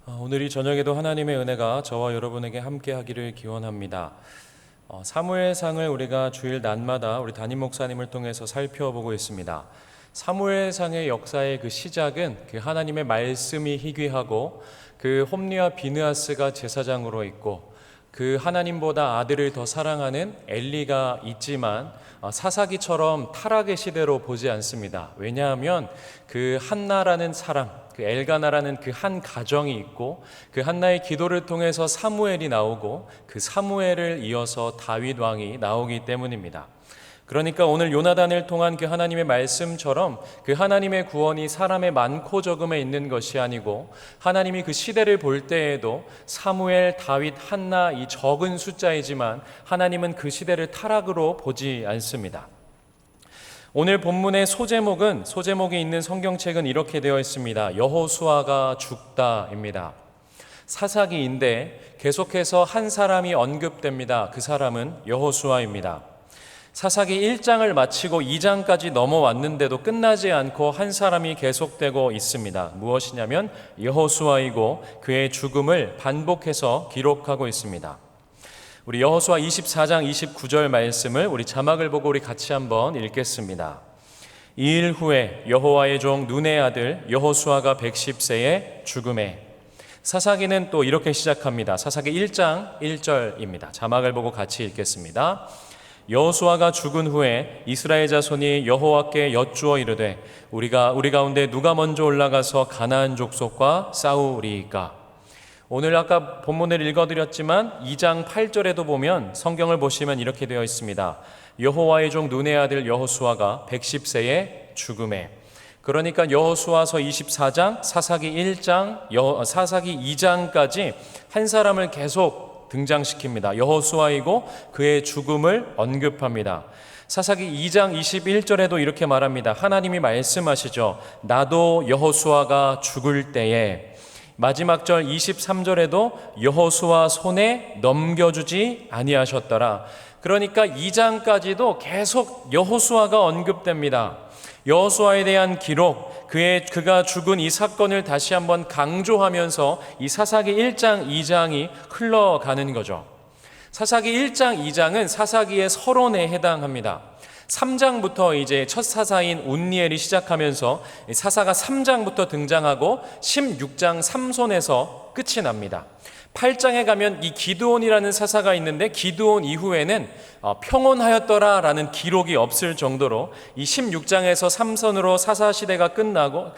오늘 이 저녁에도 하나님의 은혜가 저와 여러분에게 함께 하기를 기원합니다. 사무엘상을 우리가 주일 낮마다 우리 담임 목사님을 통해서 살펴보고 있습니다. 사무엘상의 역사의 그 시작은 그 하나님의 말씀이 희귀하고 그 홈리와 비느하스가 제사장으로 있고 그 하나님보다 아들을 더 사랑하는 엘리가 있지만 사사기처럼 타락의 시대로 보지 않습니다. 왜냐하면 그 한나라는 사람, 그 엘가나라는 그 한 가정이 있고 그 한나의 기도를 통해서 사무엘이 나오고 그 사무엘을 이어서 다윗 왕이 나오기 때문입니다. 그러니까 오늘 요나단을 통한 그 하나님의 말씀처럼 그 하나님의 구원이 사람의 많고 적음에 있는 것이 아니고 하나님이 그 시대를 볼 때에도 사무엘, 다윗, 한나 이 적은 숫자이지만 하나님은 그 시대를 타락으로 보지 않습니다. 오늘 본문의 소제목이 있는 성경책은 이렇게 되어 있습니다. 여호수아가 죽다입니다. 사사기인데 계속해서 한 사람이 언급됩니다. 그 사람은 여호수아입니다. 사사기 1장을 마치고 2장까지 넘어왔는데도 끝나지 않고 한 사람이 계속되고 있습니다. 무엇이냐면 여호수아이고 그의 죽음을 반복해서 기록하고 있습니다. 우리 여호수아 24장 29절 말씀을 우리 자막을 보고 우리 같이 한번 읽겠습니다. 2일 후에 여호와의 종 눈의 아들 여호수아가 110세에 죽음에. 사사기는 또 이렇게 시작합니다. 사사기 1장 1절입니다. 자막을 보고 같이 읽겠습니다. 여호수아가 죽은 후에 이스라엘 자손이 여호와께 여쭈어 이르되 우리 가운데 누가 먼저 올라가서 가나안 족속과 싸우리이까. 오늘 아까 본문을 읽어드렸지만 2장 8절에도 보면 성경을 보시면 이렇게 되어 있습니다. 여호와의 종 눈의 아들 여호수아가 110세에 죽음에. 그러니까 여호수아서 24장, 사사기 1장, 사사기 2장까지 한 사람을 계속 등장시킵니다. 여호수아이고 그의 죽음을 언급합니다. 사사기 2장 21절에도 이렇게 말합니다. 하나님이 말씀하시죠. 나도 여호수아가 죽을 때에. 마지막 절 23절에도 여호수아 손에 넘겨주지 아니하셨더라. 그러니까 2장까지도 계속 여호수아가 언급됩니다. 여호수아에 대한 기록, 그가 죽은 이 사건을 다시 한번 강조하면서 이 사사기 1장, 2장이 흘러가는 거죠. 사사기 1장, 2장은 사사기의 서론에 해당합니다. 3장부터 이제 첫 사사인 온니엘이 시작하면서 사사가 3장부터 등장하고 16장 3손에서 끝이 납니다. 8장에 가면 이 기드온이라는 사사가 있는데 기드온 이후에는 평온하였더라 라는 기록이 없을 정도로 이 16장에서 3선으로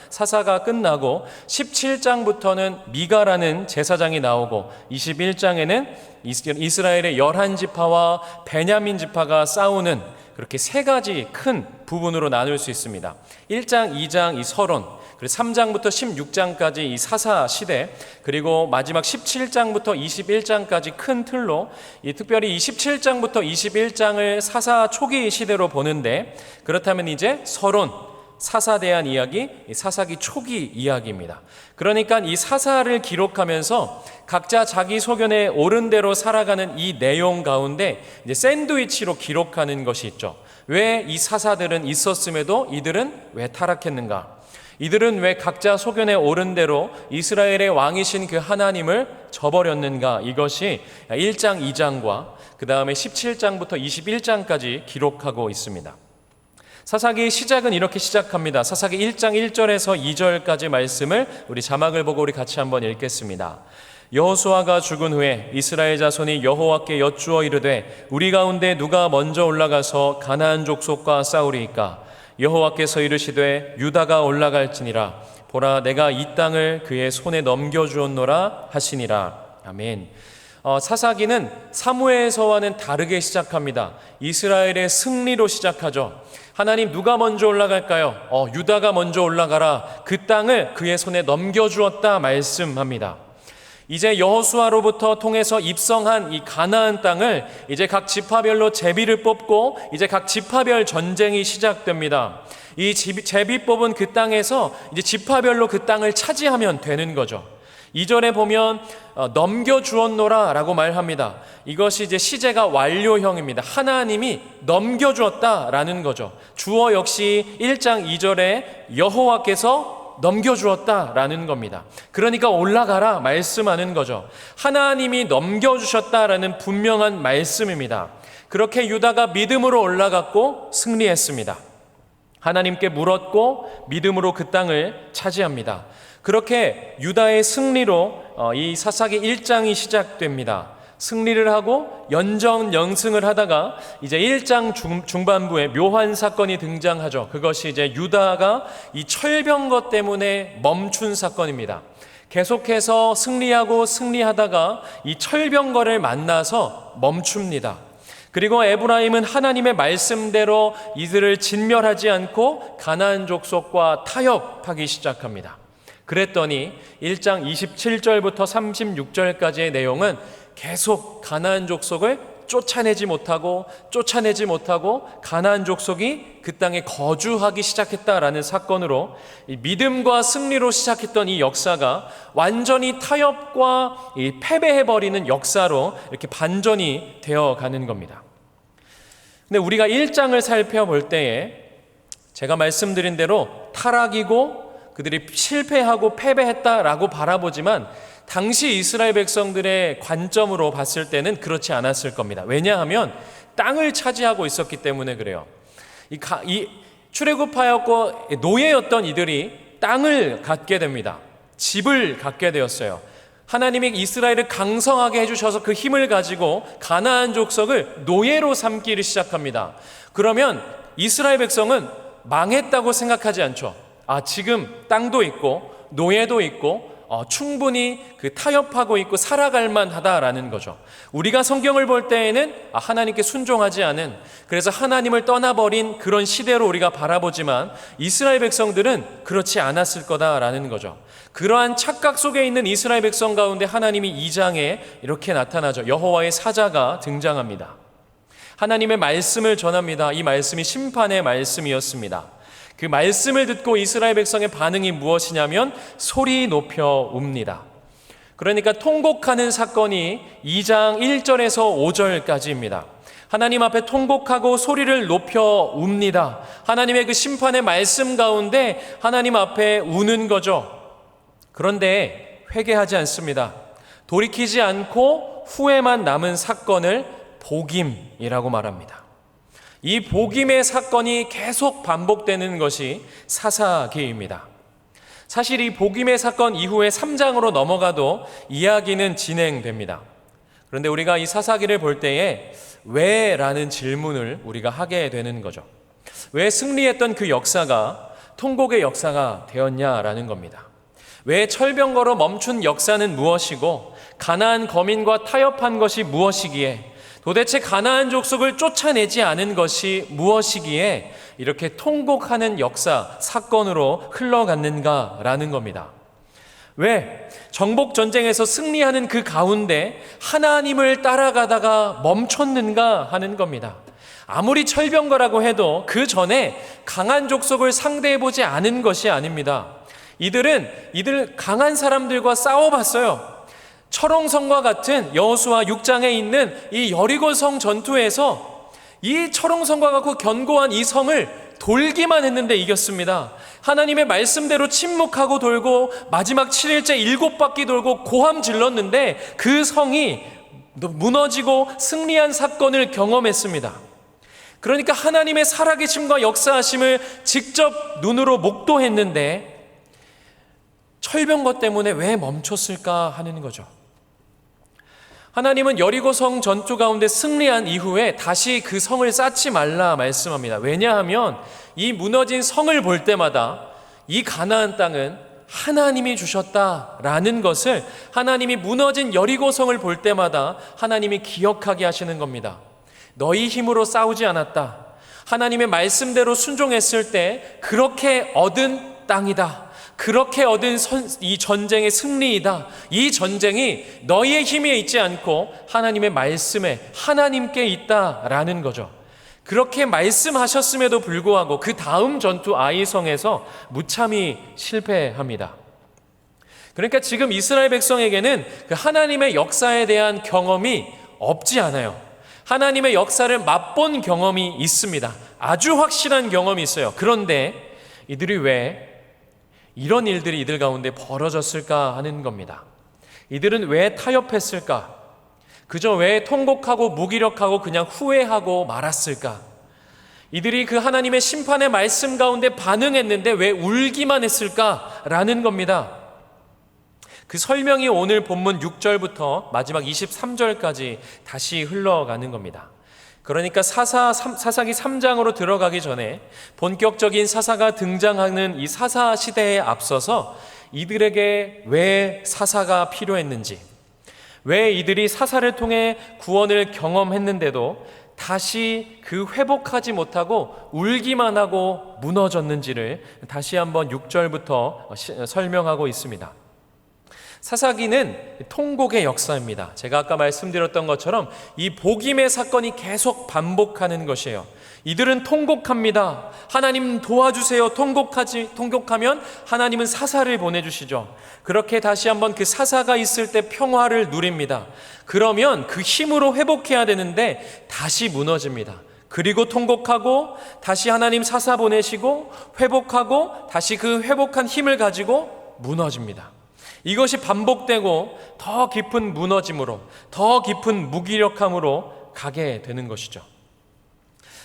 사사가 끝나고 17장부터는 미가라는 제사장이 나오고 21장에는 이스라엘의 11지파와 베냐민 지파가 싸우는 그렇게 세 가지 큰 부분으로 나눌 수 있습니다. 1장, 2장 이 서론, 그리고 3장부터 16장까지 이 사사 시대, 그리고 마지막 17장부터 21장까지 큰 틀로 특별히 이 17장부터 21장을 사사 초기 시대로 보는데, 그렇다면 이제 서론, 사사에 대한 이야기, 사사기 초기 이야기입니다. 그러니까 이 사사를 기록하면서 각자 자기 소견에 옳은 대로 살아가는 이 내용 가운데 이제 샌드위치로 기록하는 것이 있죠. 왜 이 사사들은 있었음에도 이들은 왜 타락했는가? 이들은 왜 각자 소견에 옳은 대로 이스라엘의 왕이신 그 하나님을 저버렸는가? 이것이 1장, 2장과 그 다음에 17장부터 21장까지 기록하고 있습니다. 사사기의 시작은 이렇게 시작합니다. 사사기 1장 1절에서 2절까지 말씀을 우리 자막을 보고 우리 같이 한번 읽겠습니다. 여호수아가 죽은 후에 이스라엘 자손이 여호와께 여쭈어 이르되 우리 가운데 누가 먼저 올라가서 가나안 족속과 싸우리이까. 여호와께서 이르시되 유다가 올라갈지니라. 보라 내가 이 땅을 그의 손에 넘겨주었노라 하시니라. 아멘. 사사기는 사무엘서와는 다르게 시작합니다. 이스라엘의 승리로 시작하죠. 하나님 누가 먼저 올라갈까요? 유다가 먼저 올라가라. 그 땅을 그의 손에 넘겨주었다 말씀합니다. 이제 여호수아로부터 통해서 입성한 이 가나안 땅을 이제 각 지파별로 제비를 뽑고 이제 각 지파별 전쟁이 시작됩니다. 이 제비 뽑은 그 땅에서 이제 지파별로 그 땅을 차지하면 되는 거죠. 2절에 보면 넘겨주었노라 라고 말합니다. 이것이 이제 시제가 완료형입니다. 하나님이 넘겨주었다라는 거죠. 주어 역시 1장 2절에 여호와께서 넘겨주었다라는 겁니다. 그러니까 올라가라 말씀하는 거죠. 하나님이 넘겨주셨다라는 분명한 말씀입니다. 그렇게 유다가 믿음으로 올라갔고 승리했습니다. 하나님께 물었고 믿음으로 그 땅을 차지합니다. 그렇게 유다의 승리로 이 사사기 1장이 시작됩니다. 승리를 하고 연전연승을 하다가 이제 1장 중반부에 묘한 사건이 등장하죠. 그것이 이제 유다가 이 철병거 때문에 멈춘 사건입니다. 계속해서 승리하다가 이 철병거를 만나서 멈춥니다. 그리고 에브라임은 하나님의 말씀대로 이들을 진멸하지 않고 가나안 족속과 타협하기 시작합니다. 그랬더니 1장 27절부터 36절까지의 내용은 계속 가나안 족속을 쫓아내지 못하고 가나안 족속이 그 땅에 거주하기 시작했다라는 사건으로 이 믿음과 승리로 시작했던 이 역사가 완전히 타협과 패배해버리는 역사로 이렇게 반전이 되어가는 겁니다. 근데 우리가 1장을 살펴볼 때에 제가 말씀드린 대로 타락이고 그들이 실패하고 패배했다라고 바라보지만 당시 이스라엘 백성들의 관점으로 봤을 때는 그렇지 않았을 겁니다. 왜냐하면 땅을 차지하고 있었기 때문에 그래요. 이 출애굽하였고 노예였던 이들이 땅을 갖게 됩니다. 집을 갖게 되었어요. 하나님이 이스라엘을 강성하게 해주셔서 그 힘을 가지고 가나안 족속을 노예로 삼기를 시작합니다. 그러면 이스라엘 백성은 망했다고 생각하지 않죠. 지금 땅도 있고 노예도 있고 충분히 그 타협하고 있고 살아갈 만하다라는 거죠. 우리가 성경을 볼 때에는 하나님께 순종하지 않은, 그래서 하나님을 떠나버린 그런 시대로 우리가 바라보지만 이스라엘 백성들은 그렇지 않았을 거다라는 거죠. 그러한 착각 속에 있는 이스라엘 백성 가운데 하나님이 2장에 이렇게 나타나죠. 여호와의 사자가 등장합니다. 하나님의 말씀을 전합니다. 이 말씀이 심판의 말씀이었습니다. 그 말씀을 듣고 이스라엘 백성의 반응이 무엇이냐면 소리 높여 웁니다. 그러니까 통곡하는 사건이 2장 1절에서 5절까지입니다. 하나님 앞에 통곡하고 소리를 높여 웁니다. 하나님의 그 심판의 말씀 가운데 하나님 앞에 우는 거죠. 그런데 회개하지 않습니다. 돌이키지 않고 후회만 남은 사건을 복임이라고 말합니다. 이 복임의 사건이 계속 반복되는 것이 사사기입니다. 사실 이 복임의 사건 이후에 3장으로 넘어가도 이야기는 진행됩니다. 그런데 우리가 이 사사기를 볼 때에 왜? 라는 질문을 우리가 하게 되는 거죠. 왜 승리했던 그 역사가 통곡의 역사가 되었냐라는 겁니다. 왜 철병거로 멈춘 역사는 무엇이고 가나안 거민과 타협한 것이 무엇이기에 도대체 가나안 족속을 쫓아내지 않은 것이 무엇이기에 이렇게 통곡하는 역사, 사건으로 흘러갔는가라는 겁니다. 왜? 정복전쟁에서 승리하는 그 가운데 하나님을 따라가다가 멈췄는가 하는 겁니다. 아무리 철병거라고 해도 그 전에 강한 족속을 상대해보지 않은 것이 아닙니다. 이들 강한 사람들과 싸워봤어요. 철옹성과 같은 여호수아 6장에 있는 이 여리고성 전투에서 이 철옹성과 같고 견고한 이 성을 돌기만 했는데 이겼습니다. 하나님의 말씀대로 침묵하고 돌고 마지막 7일째 7바퀴 돌고 고함 질렀는데 그 성이 무너지고 승리한 사건을 경험했습니다. 그러니까 하나님의 살아계심과 역사하심을 직접 눈으로 목도했는데 철병거 때문에 왜 멈췄을까 하는 거죠. 하나님은 여리고성 전투 가운데 승리한 이후에 다시 그 성을 쌓지 말라 말씀합니다. 왜냐하면 이 무너진 성을 볼 때마다 이 가나안 땅은 하나님이 주셨다라는 것을, 하나님이 무너진 여리고성을 볼 때마다 하나님이 기억하게 하시는 겁니다. 너희 힘으로 싸우지 않았다. 하나님의 말씀대로 순종했을 때 그렇게 얻은 땅이다. 그렇게 얻은 이 전쟁의 승리이다. 이 전쟁이 너희의 힘에 있지 않고 하나님의 말씀에 하나님께 있다라는 거죠. 그렇게 말씀하셨음에도 불구하고 그 다음 전투 아이성에서 무참히 실패합니다. 그러니까 지금 이스라엘 백성에게는 그 하나님의 역사에 대한 경험이 없지 않아요. 하나님의 역사를 맛본 경험이 있습니다. 아주 확실한 경험이 있어요. 그런데 이들이 왜 이런 일들이 이들 가운데 벌어졌을까 하는 겁니다. 이들은 왜 타협했을까? 그저 왜 통곡하고 무기력하고 그냥 후회하고 말았을까? 이들이 그 하나님의 심판의 말씀 가운데 반응했는데 왜 울기만 했을까라는 겁니다. 그 설명이 오늘 본문 6절부터 마지막 23절까지 다시 흘러가는 겁니다. 그러니까 사사기 3장으로 들어가기 전에 본격적인 사사가 등장하는 이 사사 시대에 앞서서 이들에게 왜 사사가 필요했는지, 왜 이들이 사사를 통해 구원을 경험했는데도 다시 그 회복하지 못하고 울기만 하고 무너졌는지를 다시 한번 6절부터 설명하고 있습니다. 사사기는 통곡의 역사입니다. 제가 아까 말씀드렸던 것처럼 이 복임의 사건이 계속 반복하는 것이에요. 이들은 통곡합니다. 하나님 도와주세요. 통곡하면 하나님은 사사를 보내주시죠. 그렇게 다시 한번 그 사사가 있을 때 평화를 누립니다. 그러면 그 힘으로 회복해야 되는데 다시 무너집니다. 그리고 통곡하고 다시 하나님 사사 보내시고 회복하고 다시 그 회복한 힘을 가지고 무너집니다. 이것이 반복되고 더 깊은 무너짐으로, 더 깊은 무기력함으로 가게 되는 것이죠.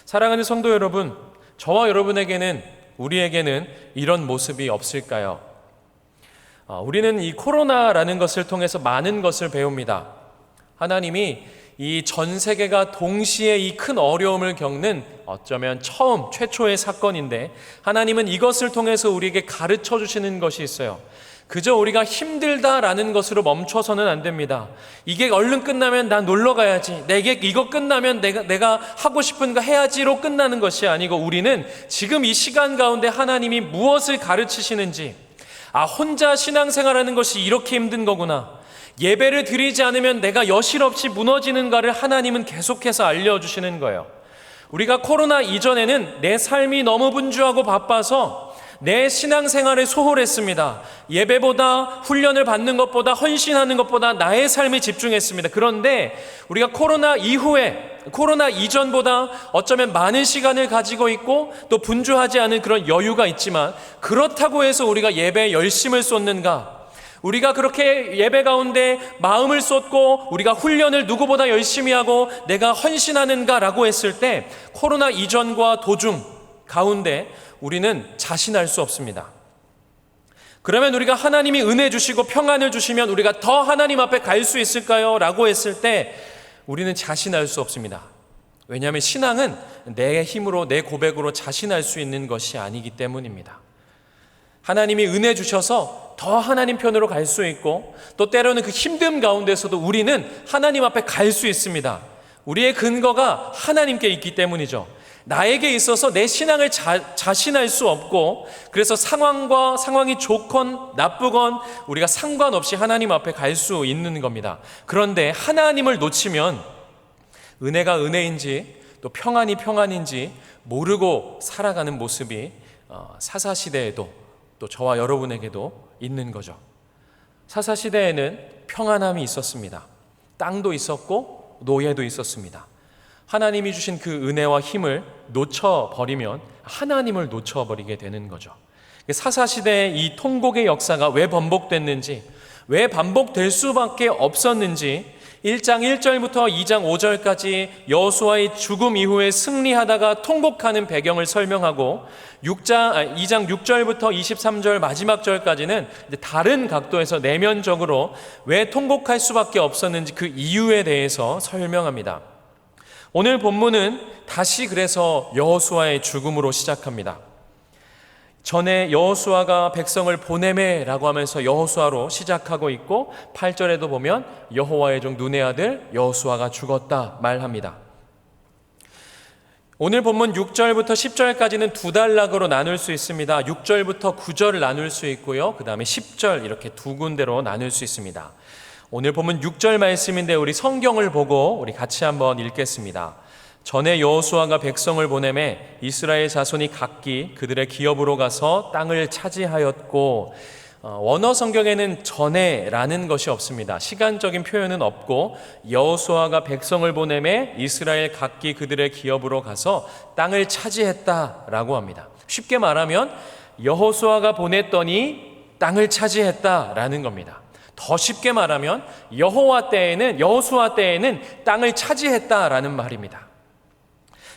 사랑하는 성도 여러분, 저와 여러분에게는, 우리에게는 이런 모습이 없을까요? 우리는 이 코로나라는 것을 통해서 많은 것을 배웁니다. 하나님이 이 전 세계가 동시에 이 큰 어려움을 겪는 어쩌면 최초의 사건인데, 하나님은 이것을 통해서 우리에게 가르쳐 주시는 것이 있어요. 그저 우리가 힘들다라는 것으로 멈춰서는 안 됩니다. 이게 얼른 끝나면 난 놀러 가야지, 이거 끝나면 내가 하고 싶은 거 해야지로 끝나는 것이 아니고, 우리는 지금 이 시간 가운데 하나님이 무엇을 가르치시는지, 혼자 신앙생활하는 것이 이렇게 힘든 거구나, 예배를 드리지 않으면 내가 여실없이 무너지는가를 하나님은 계속해서 알려주시는 거예요. 우리가 코로나 이전에는 내 삶이 너무 분주하고 바빠서 내 신앙생활을 소홀했습니다. 예배보다, 훈련을 받는 것보다, 헌신하는 것보다 나의 삶에 집중했습니다. 그런데 우리가 코로나 이후에, 코로나 이전보다 어쩌면 많은 시간을 가지고 있고 또 분주하지 않은 그런 여유가 있지만, 그렇다고 해서 우리가 예배에 열심을 쏟는가? 우리가 그렇게 예배 가운데 마음을 쏟고 우리가 훈련을 누구보다 열심히 하고 내가 헌신하는가라고 했을 때, 코로나 이전과 도중 가운데 우리는 자신할 수 없습니다. 그러면 우리가 하나님이 은혜 주시고 평안을 주시면 우리가 더 하나님 앞에 갈 수 있을까요? 라고 했을 때 우리는 자신할 수 없습니다. 왜냐하면 신앙은 내 힘으로, 내 고백으로 자신할 수 있는 것이 아니기 때문입니다. 하나님이 은혜 주셔서 더 하나님 편으로 갈 수 있고, 또 때로는 그 힘듦 가운데서도 우리는 하나님 앞에 갈 수 있습니다. 우리의 근거가 하나님께 있기 때문이죠. 나에게 있어서 내 신앙을 자신할 수 없고, 그래서 상황이 좋건 나쁘건 우리가 상관없이 하나님 앞에 갈 수 있는 겁니다. 그런데 하나님을 놓치면 은혜가 은혜인지 또 평안이 평안인지 모르고 살아가는 모습이 사사시대에도 또 저와 여러분에게도 있는 거죠. 사사시대에는 평안함이 있었습니다. 땅도 있었고 노예도 있었습니다. 하나님이 주신 그 은혜와 힘을 놓쳐버리면 하나님을 놓쳐버리게 되는 거죠. 사사시대의 이 통곡의 역사가 왜 반복됐는지, 왜 반복될 수밖에 없었는지 1장 1절부터 2장 5절까지 여호수아의 죽음 이후에 승리하다가 통곡하는 배경을 설명하고, 2장 6절부터 23절 마지막 절까지는 다른 각도에서 내면적으로 왜 통곡할 수밖에 없었는지 그 이유에 대해서 설명합니다. 오늘 본문은 다시 그래서 여호수아의 죽음으로 시작합니다. 전에 여호수아가 백성을 보내매라고 하면서 여호수아로 시작하고 있고, 8절에도 보면 여호와의 종 눈의 아들 여호수아가 죽었다 말합니다. 오늘 본문 6절부터 10절까지는 두 단락으로 나눌 수 있습니다. 6절부터 9절을 나눌 수 있고요, 그 다음에 10절 이렇게 두 군데로 나눌 수 있습니다. 오늘 본문 6절 말씀인데 우리 성경을 보고 우리 같이 한번 읽겠습니다. 전에 여호수아가 백성을 보내매 이스라엘 자손이 각기 그들의 기업으로 가서 땅을 차지하였고, 원어 성경에는 전에라는 것이 없습니다. 시간적인 표현은 없고, 여호수아가 백성을 보내매 이스라엘 각기 그들의 기업으로 가서 땅을 차지했다라고 합니다. 쉽게 말하면 여호수아가 보냈더니 땅을 차지했다라는 겁니다. 더 쉽게 말하면 여호수아 때에는 땅을 차지했다라는 말입니다.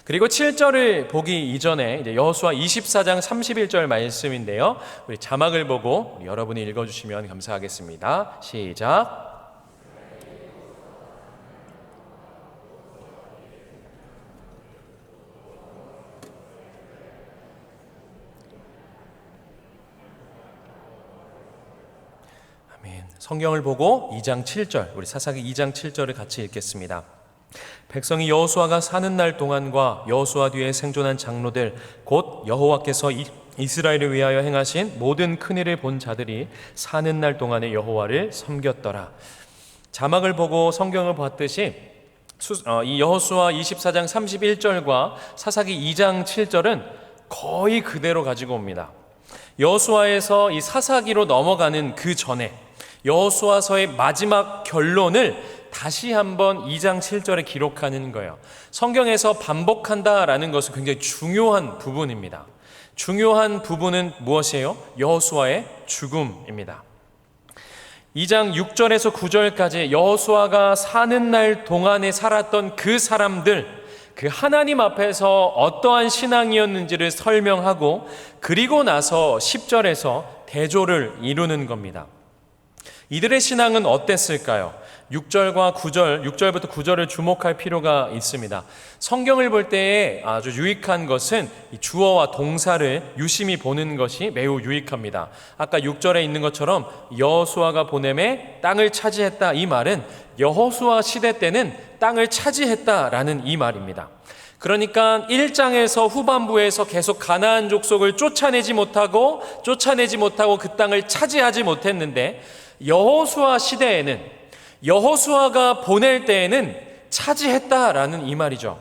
그리고 7절을 보기 이전에 이제 여호수아 24장 31절 말씀인데요. 우리 자막을 보고 여러분이 읽어주시면 감사하겠습니다. 시작. 성경을 보고 2장 7절, 우리 사사기 2장 7절을 같이 읽겠습니다. 백성이 여호수아가 사는 날 동안과 여호수아 뒤에 생존한 장로들 곧 여호와께서 이스라엘을 위하여 행하신 모든 큰일을 본 자들이 사는 날 동안에 여호와를 섬겼더라. 자막을 보고 성경을 봤듯이 이 여호수아 24장 31절과 사사기 2장 7절은 거의 그대로 가지고 옵니다. 여호수아에서 이 사사기로 넘어가는 그 전에 여호수아서의 마지막 결론을 다시 한번 2장 7절에 기록하는 거예요. 성경에서 반복한다라는 것은 굉장히 중요한 부분입니다. 중요한 부분은 무엇이에요? 여호수아의 죽음입니다. 2장 6절에서 9절까지 여호수아가 사는 날 동안에 살았던 그 사람들, 그 하나님 앞에서 어떠한 신앙이었는지를 설명하고 그리고 나서 10절에서 대조를 이루는 겁니다. 이들의 신앙은 어땠을까요? 6절과 9절, 6절부터 9절을 주목할 필요가 있습니다. 성경을 볼 때에 아주 유익한 것은 주어와 동사를 유심히 보는 것이 매우 유익합니다. 아까 6절에 있는 것처럼 여호수아가 보냄에 땅을 차지했다, 이 말은 여호수아 시대 때는 땅을 차지했다라는 이 말입니다. 그러니까 1장에서 후반부에서 계속 가나안 족속을 쫓아내지 못하고 그 땅을 차지하지 못했는데 여호수아 시대에는, 여호수아가 보낼 때에는 차지했다라는 이 말이죠.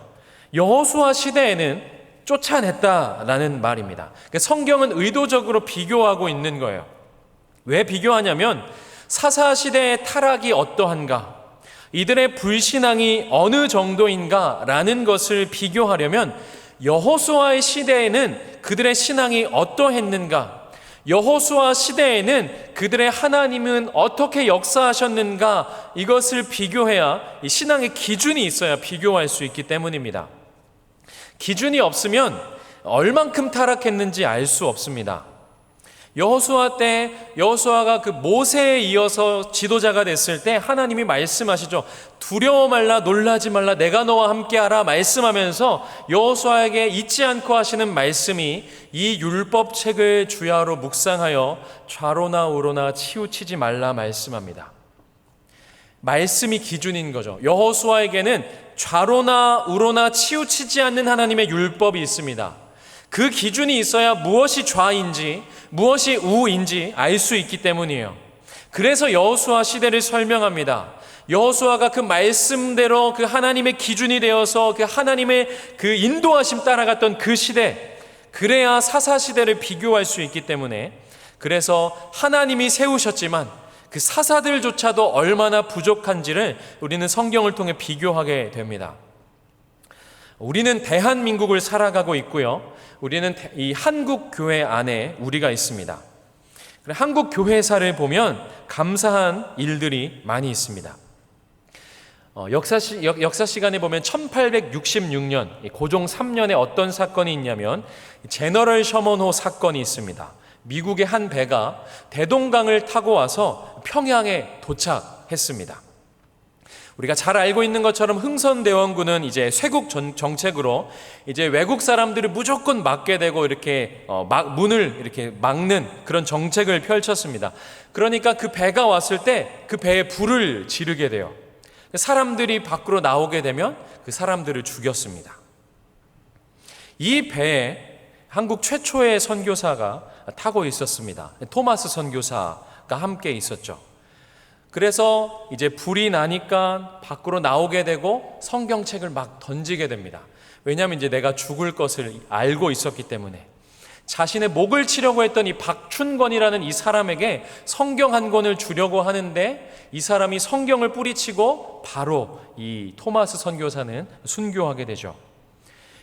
여호수아 시대에는 쫓아냈다라는 말입니다. 성경은 의도적으로 비교하고 있는 거예요. 왜 비교하냐면 사사 시대의 타락이 어떠한가, 이들의 불신앙이 어느 정도인가라는 것을 비교하려면 여호수아의 시대에는 그들의 신앙이 어떠했는가, 여호수아 시대에는 그들의 하나님은 어떻게 역사하셨는가, 이것을 비교해야 이 신앙의 기준이 있어야 비교할 수 있기 때문입니다. 기준이 없으면 얼만큼 타락했는지 알 수 없습니다. 여호수아 때 여호수아가 그 모세에 이어서 지도자가 됐을 때 하나님이 말씀하시죠. 두려워 말라, 놀라지 말라, 내가 너와 함께하라 말씀하면서 여호수아에게 잊지 않고 하시는 말씀이 이 율법책을 주야로 묵상하여 좌로나 우로나 치우치지 말라 말씀합니다. 말씀이 기준인 거죠. 여호수아에게는 좌로나 우로나 치우치지 않는 하나님의 율법이 있습니다. 그 기준이 있어야 무엇이 좌인지 무엇이 우인지 알 수 있기 때문이에요. 그래서 여호수아 시대를 설명합니다. 여호수아가 그 말씀대로 그 하나님의 기준이 되어서 그 하나님의 그 인도하심 따라갔던 그 시대, 그래야 사사 시대를 비교할 수 있기 때문에, 그래서 하나님이 세우셨지만 그 사사들조차도 얼마나 부족한지를 우리는 성경을 통해 비교하게 됩니다. 우리는 대한민국을 살아가고 있고요. 우리는 이 한국 교회 안에 우리가 있습니다. 한국 교회사를 보면 감사한 일들이 많이 있습니다. 역사 시간에 보면 1866년 고종 3년에 어떤 사건이 있냐면 제너럴 셔먼호 사건이 있습니다. 미국의 한 배가 대동강을 타고 와서 평양에 도착했습니다. 우리가 잘 알고 있는 것처럼 흥선대원군은 이제 쇄국 정책으로 이제 외국 사람들을 무조건 막게 되고 이렇게 문을 이렇게 막는 그런 정책을 펼쳤습니다. 그러니까 그 배가 왔을 때 그 배에 불을 지르게 돼요. 사람들이 밖으로 나오게 되면 그 사람들을 죽였습니다. 이 배에 한국 최초의 선교사가 타고 있었습니다. 토마스 선교사가 함께 있었죠. 그래서 이제 불이 나니까 밖으로 나오게 되고 성경책을 막 던지게 됩니다. 왜냐하면 이제 내가 죽을 것을 알고 있었기 때문에. 자신의 목을 치려고 했던 이 박춘권이라는 이 사람에게 성경 한 권을 주려고 하는데 이 사람이 성경을 뿌리치고 바로 이 토마스 선교사는 순교하게 되죠.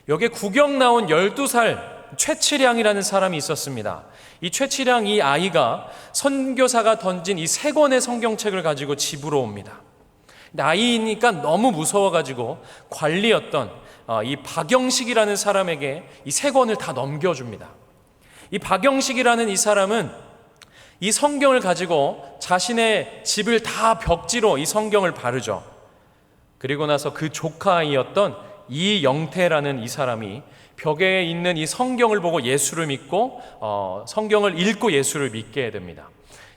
여기에 구경 나온 12살 최치량이라는 사람이 있었습니다. 이 최치량, 이 아이가 선교사가 던진 이 3권의 성경책을 가지고 집으로 옵니다. 근데 아이니까 너무 무서워가지고 관리였던 이 박영식이라는 사람에게 이 3권을 다 넘겨줍니다. 이 박영식이라는 이 사람은 이 성경을 가지고 자신의 집을 다 벽지로 이 성경을 바르죠. 그리고 나서 그 조카이었던 이영태라는 이 사람이 벽에 있는 이 성경을 보고 예수를 믿고 성경을 읽고 예수를 믿게 됩니다.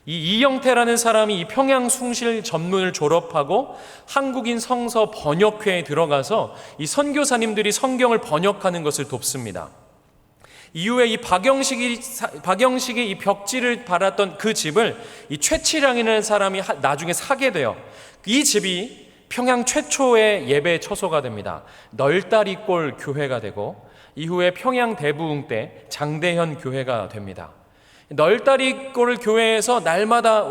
이 이영태라는 사람이 이 평양 숭실 전문을 졸업하고 한국인 성서 번역회에 들어가서 이 선교사님들이 성경을 번역하는 것을 돕습니다. 이후에 이 박영식이 이 벽지를 바랐던 그 집을 이 최치량이라는 사람이 나중에 사게 돼요. 이 집이 평양 최초의 예배 처소가 됩니다. 널다리골 교회가 되고 이후에 평양 대부흥 때 장대현 교회가 됩니다. 널다리골 교회에서 날마다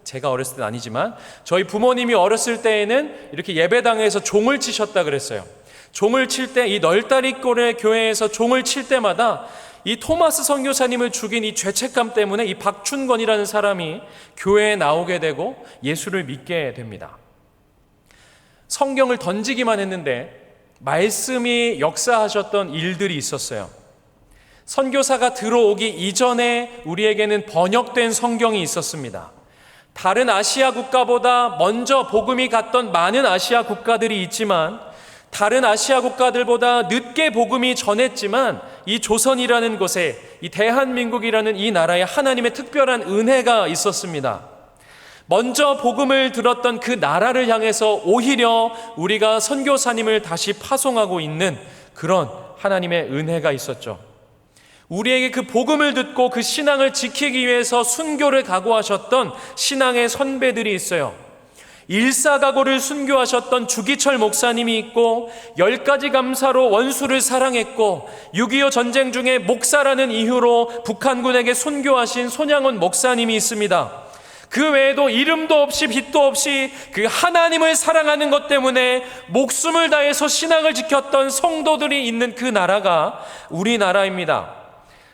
제가 어렸을 때는 아니지만 저희 부모님이 어렸을 때에는 이렇게 예배당에서 종을 치셨다 그랬어요. 종을 칠 때 이 널다리골의 교회에서 종을 칠 때마다 이 토마스 선교사님을 죽인 이 죄책감 때문에 이 박춘건이라는 사람이 교회에 나오게 되고 예수를 믿게 됩니다. 성경을 던지기만 했는데 말씀이 역사하셨던 일들이 있었어요. 선교사가 들어오기 이전에 우리에게는 번역된 성경이 있었습니다. 다른 아시아 국가보다 먼저 복음이 갔던 많은 아시아 국가들이 있지만 다른 아시아 국가들보다 늦게 복음이 전했지만 이 조선이라는 곳에 이 대한민국이라는 이 나라에 하나님의 특별한 은혜가 있었습니다. 먼저 복음을 들었던 그 나라를 향해서 오히려 우리가 선교사님을 다시 파송하고 있는 그런 하나님의 은혜가 있었죠. 우리에게 그 복음을 듣고 그 신앙을 지키기 위해서 순교를 각오하셨던 신앙의 선배들이 있어요. 일사각오를 순교하셨던 주기철 목사님이 있고 10가지 감사로 원수를 사랑했고 6.25 전쟁 중에 목사라는 이유로 북한군에게 순교하신 손양원 목사님이 있습니다. 그 외에도 이름도 없이 빛도 없이 그 하나님을 사랑하는 것 때문에 목숨을 다해서 신앙을 지켰던 성도들이 있는 그 나라가 우리나라입니다.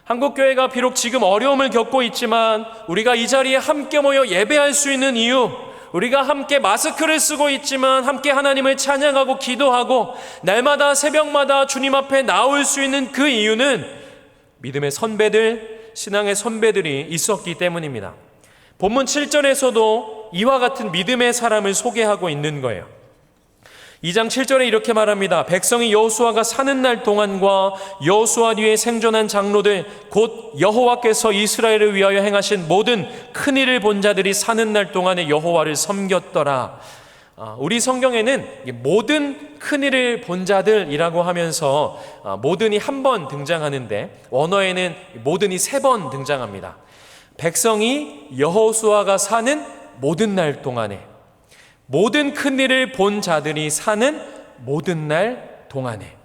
한국교회가 비록 지금 어려움을 겪고 있지만 우리가 이 자리에 함께 모여 예배할 수 있는 이유, 우리가 함께 마스크를 쓰고 있지만 함께 하나님을 찬양하고 기도하고 날마다 새벽마다 주님 앞에 나올 수 있는 그 이유는 믿음의 선배들, 신앙의 선배들이 있었기 때문입니다. 본문 7절에서도 이와 같은 믿음의 사람을 소개하고 있는 거예요. 2장 7절에 이렇게 말합니다. 백성이 여호수아가 사는 날 동안과 여호수아 뒤에 생존한 장로들 곧 여호와께서 이스라엘을 위하여 행하신 모든 큰 일을 본 자들이 사는 날 동안에 여호와를 섬겼더라. 우리 성경에는 모든 큰 일을 본 자들이라고 하면서 모든이 한 번 등장하는데 원어에는 모든이 3번 등장합니다. 백성이 여호수아가 사는 모든 날 동안에, 모든 큰 일을 본 자들이 사는 모든 날 동안에,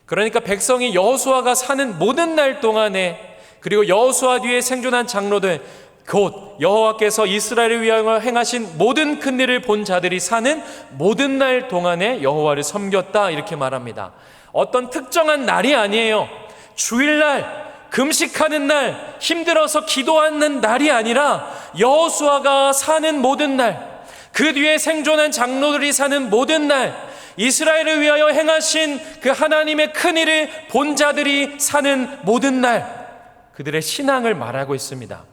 그러니까 백성이 여호수아가 사는 모든 날 동안에, 그리고 여호수아 뒤에 생존한 장로들 곧 여호와께서 이스라엘을 위하여 행하신 모든 큰 일을 본 자들이 사는 모든 날 동안에 여호와를 섬겼다, 이렇게 말합니다. 어떤 특정한 날이 아니에요. 주일날, 금식하는 날, 힘들어서 기도하는 날이 아니라 여호수아가 사는 모든 날, 그 뒤에 생존한 장로들이 사는 모든 날, 이스라엘을 위하여 행하신 그 하나님의 큰 일을 본 자들이 사는 모든 날, 그들의 신앙을 말하고 있습니다.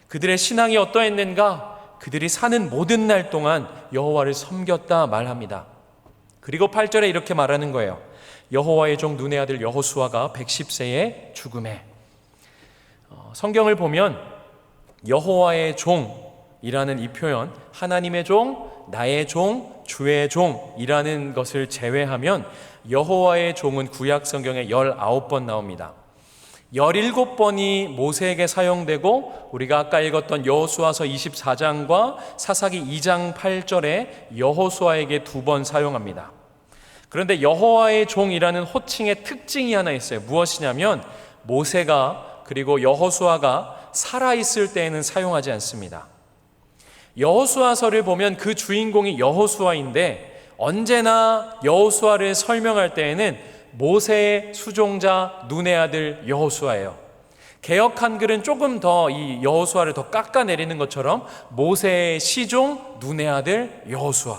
그들의 신앙이 어떠했는가? 그들이 사는 모든 날 동안 여호와를 섬겼다 말합니다. 그리고 8절에 이렇게 말하는 거예요. 여호와의 종 눈의 아들 여호수아가 110세에 죽음에. 성경을 보면 여호와의 종이라는 이 표현, 하나님의 종, 나의 종, 주의 종이라는 것을 제외하면 여호와의 종은 구약 성경에 19번 나옵니다. 17번이 모세에게 사용되고 우리가 아까 읽었던 여호수아서 24장과 사사기 2장 8절에 여호수아에게 2번 사용합니다. 그런데 여호와의 종이라는 호칭의 특징이 하나 있어요. 무엇이냐면 모세가 그리고 여호수아가 살아있을 때에는 사용하지 않습니다. 여호수아서를 보면 그 주인공이 여호수아인데 언제나 여호수아를 설명할 때에는 모세의 수종자 눈의 아들 여호수아예요. 개역 한글은 조금 더 이 여호수아를 더 깎아내리는 것처럼 모세의 시종 눈의 아들 여호수아.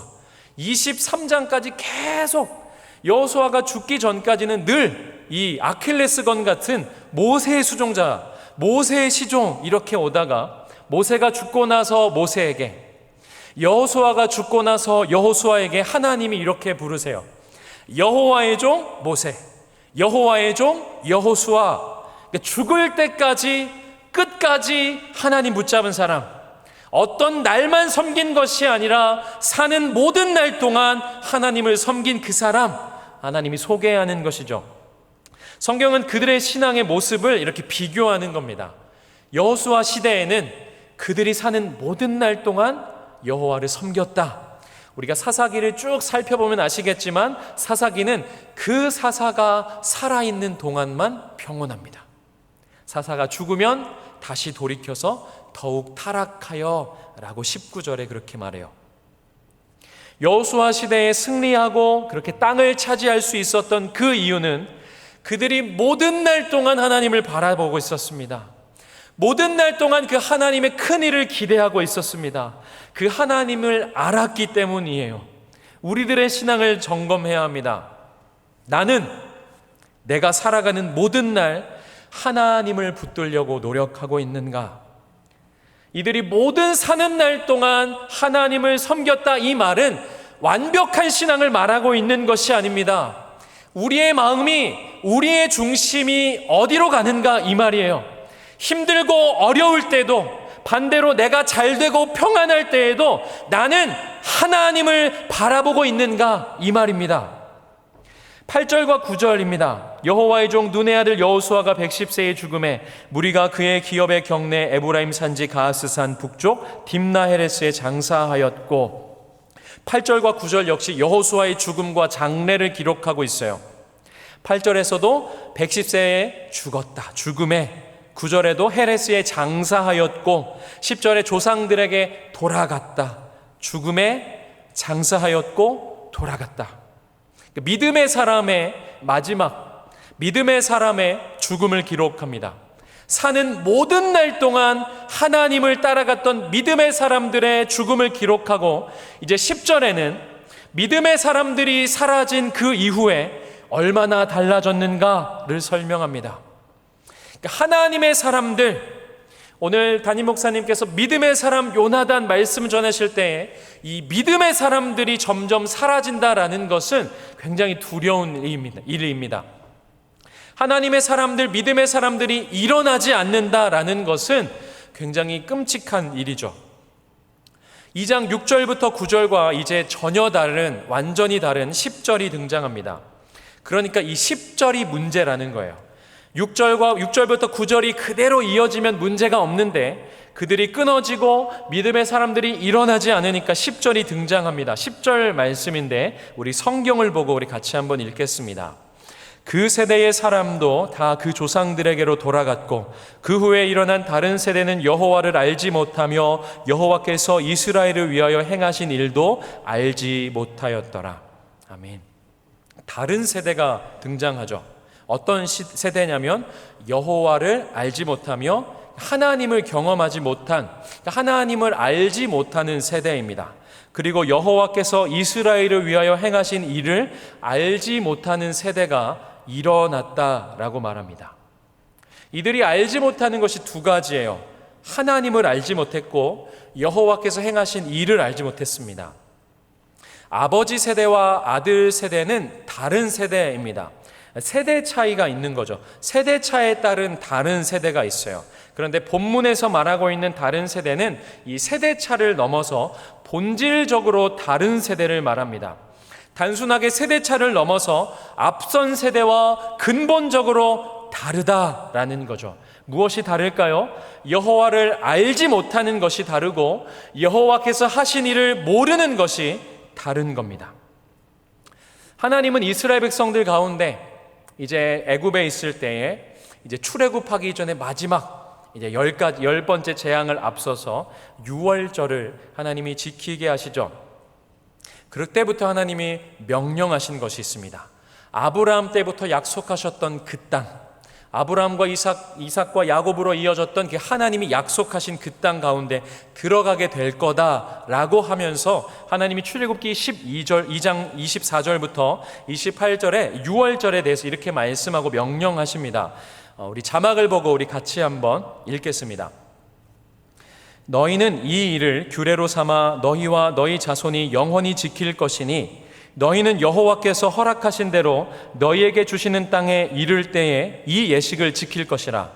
23장까지 계속 여호수아가 죽기 전까지는 늘 이 아킬레스건 같은 모세의 수종자, 모세의 시종 이렇게 오다가 모세가 죽고 나서 모세에게, 여호수아가 죽고 나서 여호수아에게 하나님이 이렇게 부르세요. 여호와의 종 모세, 여호와의 종 여호수아. 죽을 때까지 끝까지 하나님 붙잡은 사람, 어떤 날만 섬긴 것이 아니라 사는 모든 날 동안 하나님을 섬긴 그 사람, 하나님이 소개하는 것이죠. 성경은 그들의 신앙의 모습을 이렇게 비교하는 겁니다. 여호수아 시대에는 그들이 사는 모든 날 동안 여호와를 섬겼다. 우리가 사사기를 쭉 살펴보면 아시겠지만 사사기는 그 사사가 살아있는 동안만 평온합니다. 사사가 죽으면 다시 돌이켜서 더욱 타락하여 라고 19절에 그렇게 말해요. 여호수아 시대에 승리하고 그렇게 땅을 차지할 수 있었던 그 이유는 그들이 모든 날 동안 하나님을 바라보고 있었습니다. 모든 날 동안 그 하나님의 큰 일을 기대하고 있었습니다. 그 하나님을 알았기 때문이에요. 우리들의 신앙을 점검해야 합니다. 나는 내가 살아가는 모든 날 하나님을 붙들려고 노력하고 있는가? 이들이 모든 사는 날 동안 하나님을 섬겼다, 이 말은 완벽한 신앙을 말하고 있는 것이 아닙니다. 우리의 마음이, 우리의 중심이 어디로 가는가, 이 말이에요. 힘들고 어려울 때도, 반대로 내가 잘되고 평안할 때에도 나는 하나님을 바라보고 있는가, 이 말입니다. 8절과 9절입니다. 여호와의 종 눈의 아들 여호수아가 110세의 죽음에 무리가 그의 기업의 경내 에브라임 산지 가하스산 북쪽 딥나헤레스에 장사하였고, 8절과 9절 역시 여호수아의 죽음과 장례를 기록하고 있어요. 8절에서도 110세에 죽었다, 죽음에, 9절에도 헤레스에 장사하였고, 10절에 조상들에게 돌아갔다, 죽음에 장사하였고 돌아갔다. 믿음의 사람의 마지막, 믿음의 사람의 죽음을 기록합니다. 사는 모든 날 동안 하나님을 따라갔던 믿음의 사람들의 죽음을 기록하고, 이제 10절에는 믿음의 사람들이 사라진 그 이후에 얼마나 달라졌는가를 설명합니다. 하나님의 사람들, 오늘 담임 목사님께서 믿음의 사람 요나단 말씀 전하실 때에 이 믿음의 사람들이 점점 사라진다라는 것은 굉장히 두려운 일입니다. 하나님의 사람들, 믿음의 사람들이 일어나지 않는다라는 것은 굉장히 끔찍한 일이죠. 2장 6절부터 9절과 이제 전혀 다른, 완전히 다른 10절이 등장합니다. 그러니까 이 10절이 문제라는 거예요. 6절부터 9절이 그대로 이어지면 문제가 없는데 그들이 끊어지고 믿음의 사람들이 일어나지 않으니까 10절이 등장합니다. 10절 말씀인데 우리 성경을 보고 우리 같이 한번 읽겠습니다. 그 세대의 사람도 다 그 조상들에게로 돌아갔고 그 후에 일어난 다른 세대는 여호와를 알지 못하며 여호와께서 이스라엘을 위하여 행하신 일도 알지 못하였더라. 아멘. 다른 세대가 등장하죠. 어떤 세대냐면 여호와를 알지 못하며 하나님을 경험하지 못한, 하나님을 알지 못하는 세대입니다. 그리고 여호와께서 이스라엘을 위하여 행하신 일을 알지 못하는 세대가 일어났다라고 말합니다. 이들이 알지 못하는 것이 두 가지예요. 하나님을 알지 못했고 여호와께서 행하신 일을 알지 못했습니다. 아버지 세대와 아들 세대는 다른 세대입니다. 세대 차이가 있는 거죠. 세대 차에 따른 다른 세대가 있어요. 그런데 본문에서 말하고 있는 다른 세대는 이 세대 차를 넘어서 본질적으로 다른 세대를 말합니다. 단순하게 세대 차를 넘어서 앞선 세대와 근본적으로 다르다라는 거죠. 무엇이 다를까요? 여호와를 알지 못하는 것이 다르고 여호와께서 하신 일을 모르는 것이 다른 겁니다. 하나님은 이스라엘 백성들 가운데 이제 애굽에 있을 때에 이제 출애굽하기 전에 마지막 이제 10번째 재앙을 앞서서 유월절을 하나님이 지키게 하시죠. 그때부터 하나님이 명령하신 것이 있습니다. 아브라함 때부터 약속하셨던 그 땅, 아브라함과 이삭과 야곱으로 이어졌던 그 하나님이 약속하신 그 땅 가운데 들어가게 될 거다라고 하면서 하나님이 출애굽기 2장 24절부터 28절에 유월절에 대해서 이렇게 말씀하고 명령하십니다. 우리 자막을 보고 우리 같이 한번 읽겠습니다. 너희는 이 일을 규례로 삼아 너희와 너희 자손이 영원히 지킬 것이니 너희는 여호와께서 허락하신 대로 너희에게 주시는 땅에 이를 때에 이 예식을 지킬 것이라.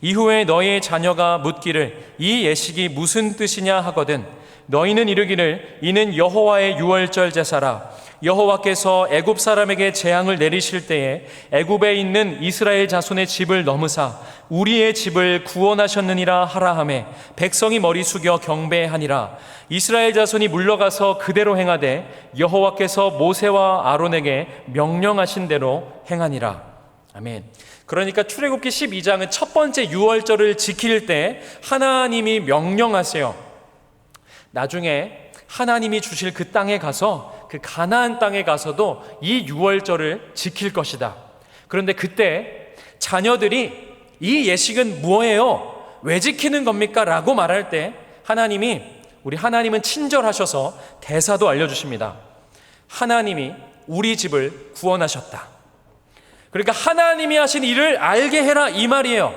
이후에 너희의 자녀가 묻기를 이 예식이 무슨 뜻이냐 하거든 너희는 이르기를 이는 여호와의 유월절 제사라. 여호와께서 애굽 사람에게 재앙을 내리실 때에 애굽에 있는 이스라엘 자손의 집을 넘으사 우리의 집을 구원하셨느니라 하라 하매 백성이 머리 숙여 경배하니라. 이스라엘 자손이 물러가서 그대로 행하되 여호와께서 모세와 아론에게 명령하신 대로 행하니라. 아멘. 그러니까 출애굽기 12장은 첫 번째 유월절을 지킬 때 하나님이 명령하세요. 나중에 하나님이 주실 그 땅에 가서 그 가나안 땅에 가서도 이 유월절을 지킬 것이다. 그런데 그때 자녀들이 이 예식은 뭐예요? 왜 지키는 겁니까? 라고 말할 때 우리 하나님은 친절하셔서 대사도 알려주십니다. 하나님이 우리 집을 구원하셨다. 그러니까 하나님이 하신 일을 알게 해라 이 말이에요.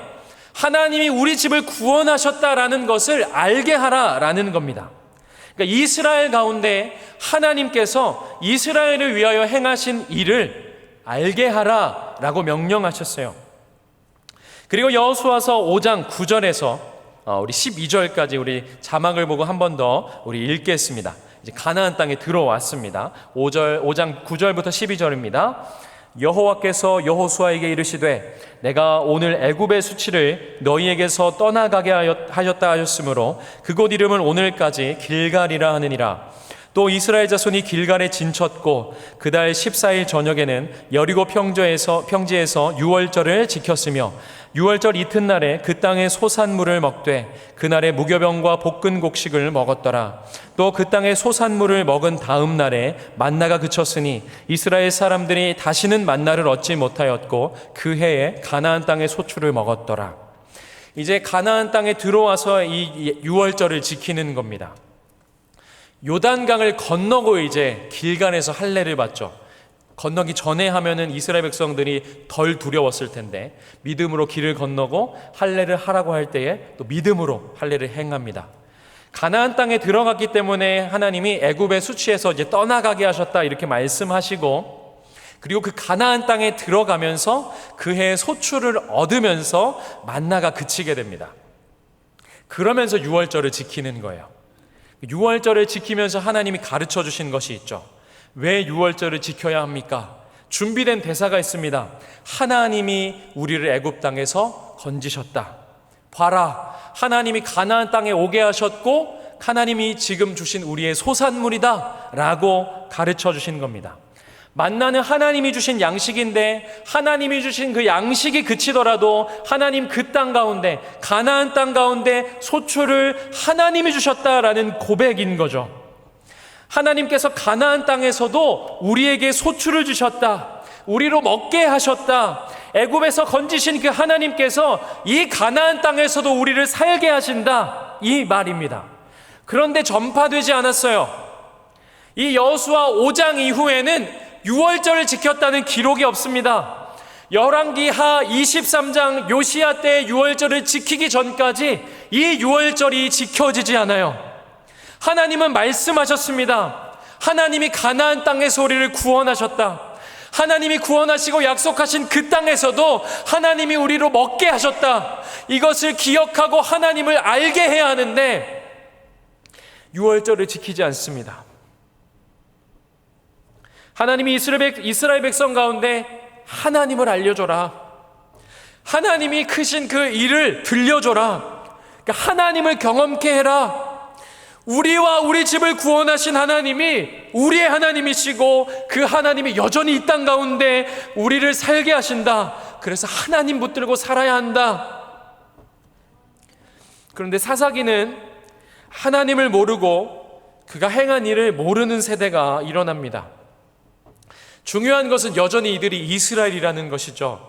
하나님이 우리 집을 구원하셨다라는 것을 알게 하라라는 겁니다. 그러니까 이스라엘 가운데 하나님께서 이스라엘을 위하여 행하신 일을 알게 하라라고 명령하셨어요. 그리고 여호수아서 5장 9절에서 우리 12절까지 우리 자막을 보고 한 번 더 우리 읽겠습니다. 이제 가나안 땅에 들어왔습니다. 5장 9절부터 12절입니다. 여호와께서 여호수아에게 이르시되 내가 오늘 애굽의 수치를 너희에게서 떠나가게 하였다 하셨으므로 그곳 이름을 오늘까지 길갈이라 하느니라. 또 이스라엘 자손이 길갈에 진쳤고 그달 14일 저녁에는 여리고 평지에서 유월절을 지켰으며 유월절 이튿날에 그 땅의 소산물을 먹되 그날에 무교병과 볶은 곡식을 먹었더라. 또 그 땅의 소산물을 먹은 다음 날에 만나가 그쳤으니 이스라엘 사람들이 다시는 만나를 얻지 못하였고 그 해에 가나안 땅의 소출을 먹었더라. 이제 가나안 땅에 들어와서 이 유월절을 지키는 겁니다. 요단강을 건너고 이제 길갈에서 할례를 받죠. 건너기 전에 하면은 이스라엘 백성들이 덜 두려웠을 텐데 믿음으로 길을 건너고 할례를 하라고 할 때에 또 믿음으로 할례를 행합니다. 가나안 땅에 들어갔기 때문에 하나님이 애굽의 수치에서 이제 떠나가게 하셨다 이렇게 말씀하시고, 그리고 그 가나안 땅에 들어가면서 그 해의 소출을 얻으면서 만나가 그치게 됩니다. 그러면서 유월절을 지키는 거예요. 유월절을 지키면서 하나님이 가르쳐 주신 것이 있죠. 왜 유월절을 지켜야 합니까? 준비된 대사가 있습니다. 하나님이 우리를 애굽 땅에서 건지셨다. 봐라, 하나님이 가나안 땅에 오게 하셨고 하나님이 지금 주신 우리의 소산물이다 라고 가르쳐 주신 겁니다. 만나는 하나님이 주신 양식인데 하나님이 주신 그 양식이 그치더라도 하나님 그 땅 가운데, 가나안 땅 가운데 소출을 하나님이 주셨다라는 고백인 거죠. 하나님께서 가나안 땅에서도 우리에게 소출을 주셨다, 우리로 먹게 하셨다. 애굽에서 건지신 그 하나님께서 이 가나안 땅에서도 우리를 살게 하신다, 이 말입니다. 그런데 전파되지 않았어요. 이 여호수아 5장 이후에는 유월절을 지켰다는 기록이 없습니다. 열왕기하 23장 요시야 때 유월절을 지키기 전까지 이 유월절이 지켜지지 않아요. 하나님은 말씀하셨습니다. 하나님이 가나안 땅에서 우리를 구원하셨다. 하나님이 구원하시고 약속하신 그 땅에서도 하나님이 우리로 먹게 하셨다. 이것을 기억하고 하나님을 알게 해야 하는데 유월절을 지키지 않습니다. 하나님이 이스라엘 백성 가운데 하나님을 알려줘라, 하나님이 크신 그 일을 들려줘라, 그러니까 하나님을 경험케 해라. 우리와 우리 집을 구원하신 하나님이 우리의 하나님이시고 그 하나님이 여전히 이 땅 가운데 우리를 살게 하신다. 그래서 하나님 붙들고 살아야 한다. 그런데 사사기는 하나님을 모르고 그가 행한 일을 모르는 세대가 일어납니다. 중요한 것은 여전히 이들이 이스라엘이라는 것이죠.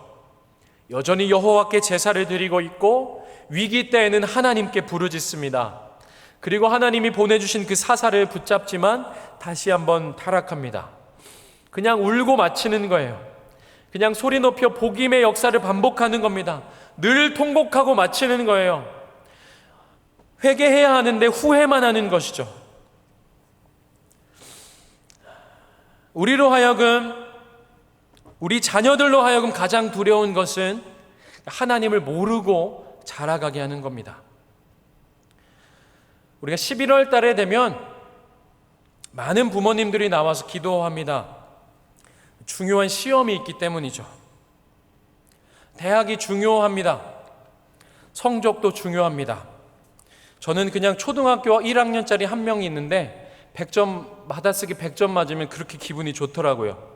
여전히 여호와께 제사를 드리고 있고 위기 때에는 하나님께 부르짖습니다. 그리고 하나님이 보내주신 그 사사를 붙잡지만 다시 한번 타락합니다. 그냥 울고 마치는 거예요. 그냥 소리 높여 복임의 역사를 반복하는 겁니다. 늘 통곡하고 마치는 거예요. 회개해야 하는데 후회만 하는 것이죠. 우리로 하여금, 우리 자녀들로 하여금 가장 두려운 것은 하나님을 모르고 자라가게 하는 겁니다. 우리가 11월 달에 되면 많은 부모님들이 나와서 기도합니다. 중요한 시험이 있기 때문이죠. 대학이 중요합니다. 성적도 중요합니다. 저는 그냥 초등학교 1학년짜리 한 명이 있는데 100점 받아쓰기 100점 맞으면 그렇게 기분이 좋더라고요.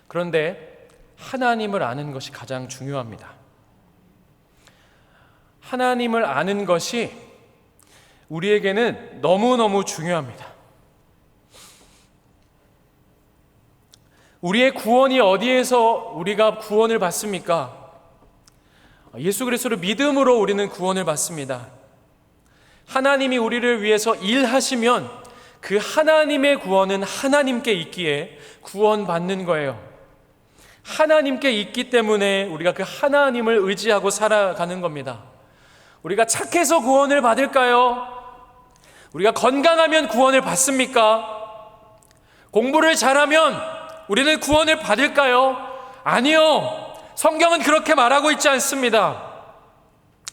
그런데 하나님을 아는 것이 가장 중요합니다. 하나님을 아는 것이 우리에게는 너무너무 중요합니다. 우리의 구원이 어디에서 우리가 구원을 받습니까? 예수 그리스도를 믿음으로 우리는 구원을 받습니다. 하나님이 우리를 위해서 일하시면 그 하나님의 구원은 하나님께 있기에 구원받는 거예요. 하나님께 있기 때문에 우리가 그 하나님을 의지하고 살아가는 겁니다. 우리가 착해서 구원을 받을까요? 우리가 건강하면 구원을 받습니까? 공부를 잘하면 우리는 구원을 받을까요? 아니요. 성경은 그렇게 말하고 있지 않습니다.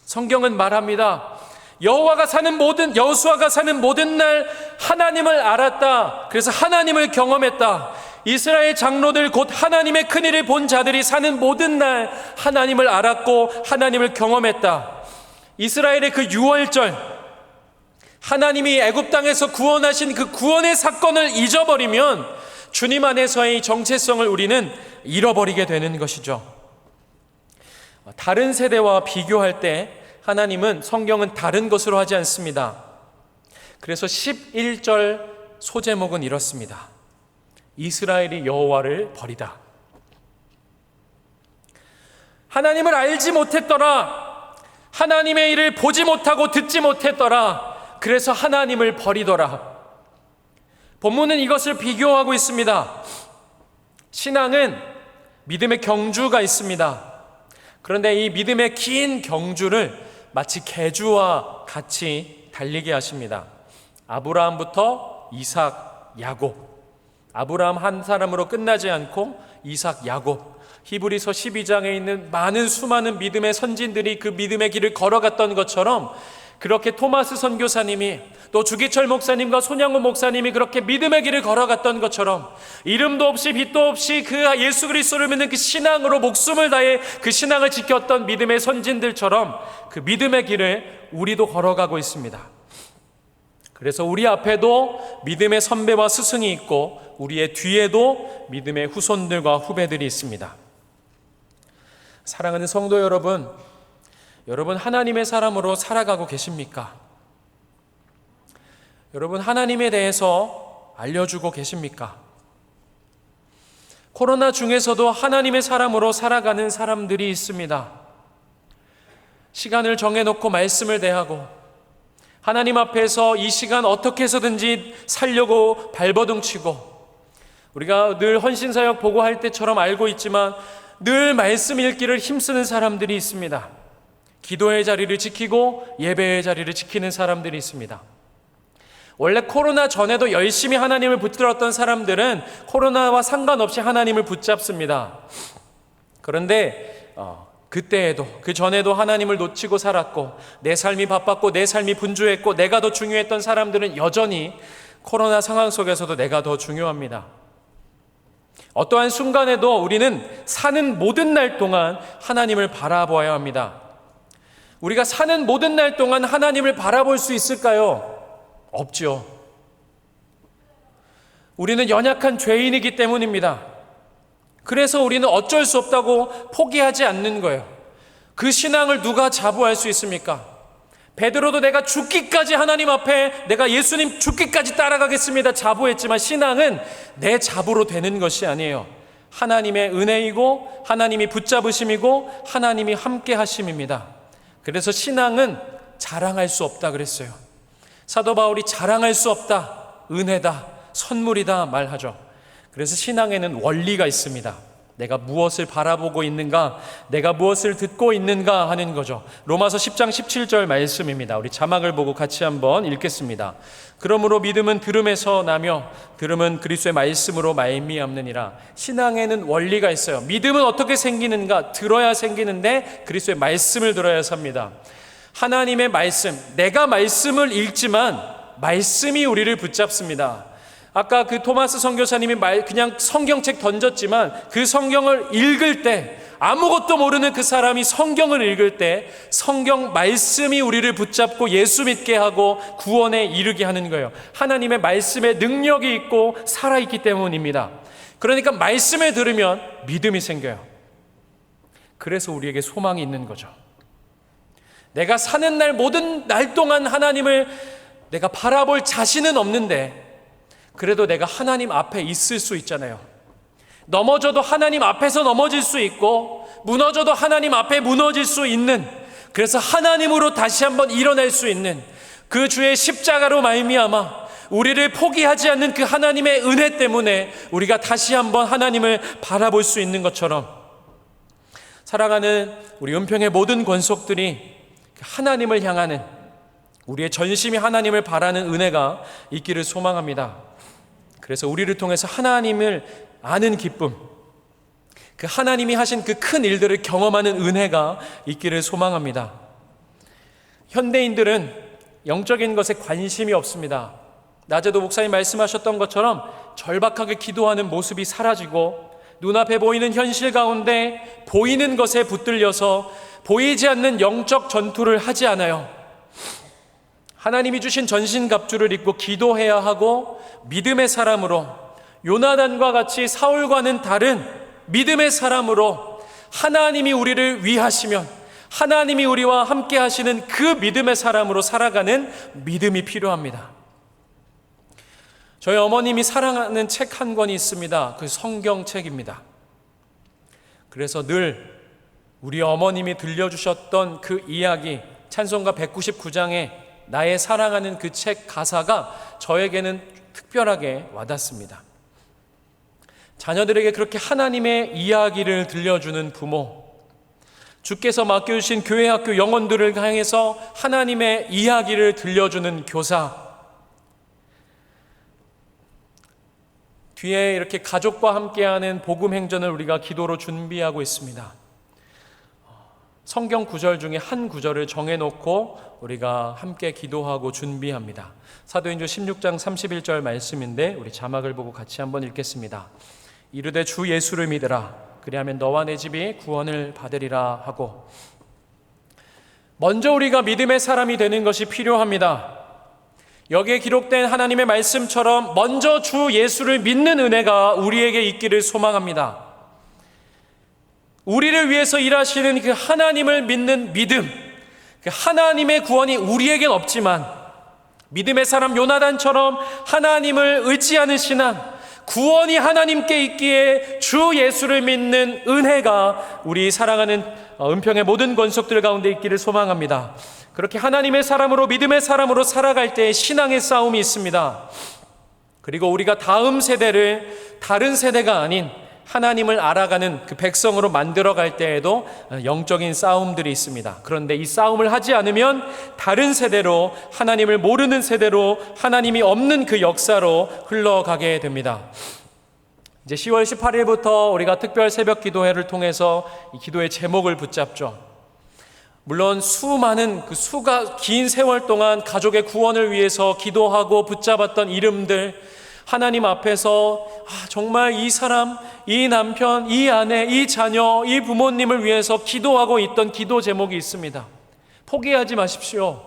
성경은 말합니다. 여수아가 사는 모든 날 하나님을 알았다. 그래서 하나님을 경험했다. 이스라엘 장로들 곧 하나님의 큰일을 본 자들이 사는 모든 날 하나님을 알았고 하나님을 경험했다. 이스라엘의 그 유월절, 하나님이 애굽 땅에서 구원하신 그 구원의 사건을 잊어버리면 주님 안에서의 정체성을 우리는 잃어버리게 되는 것이죠. 다른 세대와 비교할 때 하나님은, 성경은 다른 것으로 하지 않습니다. 그래서 11절 소제목은 이렇습니다. 이스라엘이 여호와를 버리다. 하나님을 알지 못했더라. 하나님의 일을 보지 못하고 듣지 못했더라. 그래서 하나님을 버리더라. 본문은 이것을 비교하고 있습니다. 신앙은 믿음의 경주가 있습니다. 그런데 이 믿음의 긴 경주를 마치 개주와 같이 달리게 하십니다. 아브라함부터 이삭, 야곱. 아브라함 한 사람으로 끝나지 않고 이삭, 야곱. 히브리서 12장에 있는 수많은 믿음의 선진들이 그 믿음의 길을 걸어갔던 것처럼, 그렇게 토마스 선교사님이, 또 주기철 목사님과 손양호 목사님이 그렇게 믿음의 길을 걸어갔던 것처럼, 이름도 없이 빛도 없이 그 예수 그리스도를 믿는 그 신앙으로 목숨을 다해 그 신앙을 지켰던 믿음의 선진들처럼 그 믿음의 길을 우리도 걸어가고 있습니다. 그래서 우리 앞에도 믿음의 선배와 스승이 있고 우리의 뒤에도 믿음의 후손들과 후배들이 있습니다. 사랑하는 성도 여러분, 여러분 하나님의 사람으로 살아가고 계십니까? 여러분 하나님에 대해서 알려주고 계십니까? 코로나 중에서도 하나님의 사람으로 살아가는 사람들이 있습니다. 시간을 정해놓고 말씀을 대하고 하나님 앞에서 이 시간 어떻게 해서든지 살려고 발버둥치고, 우리가 늘 헌신사역 보고할 때처럼 알고 있지만 늘 말씀 읽기를 힘쓰는 사람들이 있습니다. 기도의 자리를 지키고 예배의 자리를 지키는 사람들이 있습니다. 원래 코로나 전에도 열심히 하나님을 붙들었던 사람들은 코로나와 상관없이 하나님을 붙잡습니다. 그런데 그때에도, 그 전에도 하나님을 놓치고 살았고 내 삶이 바빴고 내 삶이 분주했고 내가 더 중요했던 사람들은 여전히 코로나 상황 속에서도 내가 더 중요합니다. 어떠한 순간에도 우리는 사는 모든 날 동안 하나님을 바라보아야 합니다. 우리가 사는 모든 날 동안 하나님을 바라볼 수 있을까요? 없죠. 우리는 연약한 죄인이기 때문입니다. 그래서 우리는 어쩔 수 없다고 포기하지 않는 거예요. 그 신앙을 누가 자부할 수 있습니까? 베드로도 내가 죽기까지 하나님 앞에 내가 예수님 죽기까지 따라가겠습니다 자부했지만 신앙은 내 자부로 되는 것이 아니에요. 하나님의 은혜이고 하나님이 붙잡으심이고 하나님이 함께 하심입니다. 그래서 신앙은 자랑할 수 없다 그랬어요. 사도 바울이 자랑할 수 없다, 은혜다, 선물이다 말하죠. 그래서 신앙에는 원리가 있습니다. 내가 무엇을 바라보고 있는가, 내가 무엇을 듣고 있는가 하는 거죠. 로마서 10장 17절 말씀입니다. 우리 자막을 보고 같이 한번 읽겠습니다. 그러므로 믿음은 들음에서 나며 들음은 그리스도의 말씀으로 말미암느니라. 신앙에는 원리가 있어요. 믿음은 어떻게 생기는가? 들어야 생기는데 그리스도의 말씀을 들어야 삽니다. 하나님의 말씀, 내가 말씀을 읽지만 말씀이 우리를 붙잡습니다. 아까 그 토마스 선교사님이 그냥 성경책 던졌지만 그 성경을 읽을 때 아무것도 모르는 그 사람이 성경을 읽을 때 성경 말씀이 우리를 붙잡고 예수 믿게 하고 구원에 이르게 하는 거예요. 하나님의 말씀에 능력이 있고 살아있기 때문입니다. 그러니까 말씀을 들으면 믿음이 생겨요. 그래서 우리에게 소망이 있는 거죠. 내가 사는 날 모든 날 동안 하나님을 내가 바라볼 자신은 없는데 그래도 내가 하나님 앞에 있을 수 있잖아요. 넘어져도 하나님 앞에서 넘어질 수 있고 무너져도 하나님 앞에 무너질 수 있는, 그래서 하나님으로 다시 한번 일어날 수 있는 그 주의 십자가로 말미암아 우리를 포기하지 않는 그 하나님의 은혜 때문에 우리가 다시 한번 하나님을 바라볼 수 있는 것처럼 사랑하는 우리 은평의 모든 권속들이 하나님을 향하는 우리의 전심이 하나님을 바라는 은혜가 있기를 소망합니다. 그래서 우리를 통해서 하나님을 아는 기쁨, 그 하나님이 하신 그 큰 일들을 경험하는 은혜가 있기를 소망합니다. 현대인들은 영적인 것에 관심이 없습니다. 낮에도 목사님 말씀하셨던 것처럼 절박하게 기도하는 모습이 사라지고 눈앞에 보이는 현실 가운데 보이는 것에 붙들려서 보이지 않는 영적 전투를 하지 않아요. 하나님이 주신 전신갑주를 입고 기도해야 하고 믿음의 사람으로, 요나단과 같이 사울과는 다른 믿음의 사람으로 하나님이 우리를 위하시면 하나님이 우리와 함께 하시는 그 믿음의 사람으로 살아가는 믿음이 필요합니다. 저희 어머님이 사랑하는 책 한 권이 있습니다. 그 성경책입니다. 그래서 늘 우리 어머님이 들려주셨던 그 이야기, 찬송가 199장에 나의 사랑하는 그 책 가사가 저에게는 특별하게 와닿습니다. 자녀들에게 그렇게 하나님의 이야기를 들려주는 부모, 주께서 맡겨주신 교회 학교 영혼들을 향해서 하나님의 이야기를 들려주는 교사, 뒤에 이렇게 가족과 함께하는 복음 행전을 우리가 기도로 준비하고 있습니다. 성경 구절 중에 한 구절을 정해놓고 우리가 함께 기도하고 준비합니다. 사도행전 16장 31절 말씀인데 우리 자막을 보고 같이 한번 읽겠습니다. 이르되 주 예수를 믿으라. 그리하면 너와 내 집이 구원을 받으리라 하고, 먼저 우리가 믿음의 사람이 되는 것이 필요합니다. 여기에 기록된 하나님의 말씀처럼 먼저 주 예수를 믿는 은혜가 우리에게 있기를 소망합니다. 우리를 위해서 일하시는 그 하나님을 믿는 믿음, 그 하나님의 구원이 우리에겐 없지만 믿음의 사람 요나단처럼 하나님을 의지하는 신앙, 구원이 하나님께 있기에 주 예수를 믿는 은혜가 우리 사랑하는 은평의 모든 권속들 가운데 있기를 소망합니다. 그렇게 하나님의 사람으로, 믿음의 사람으로 살아갈 때 신앙의 싸움이 있습니다. 그리고 우리가 다음 세대를 다른 세대가 아닌 하나님을 알아가는 그 백성으로 만들어갈 때에도 영적인 싸움들이 있습니다. 그런데 이 싸움을 하지 않으면 다른 세대로, 하나님을 모르는 세대로, 하나님이 없는 그 역사로 흘러가게 됩니다. 이제 10월 18일부터 우리가 특별 새벽 기도회를 통해서 이 기도의 제목을 붙잡죠. 물론 수많은 그 수가 긴 세월 동안 가족의 구원을 위해서 기도하고 붙잡았던 이름들, 하나님 앞에서 정말 이 사람, 이 남편, 이 아내, 이 자녀, 이 부모님을 위해서 기도하고 있던 기도 제목이 있습니다. 포기하지 마십시오.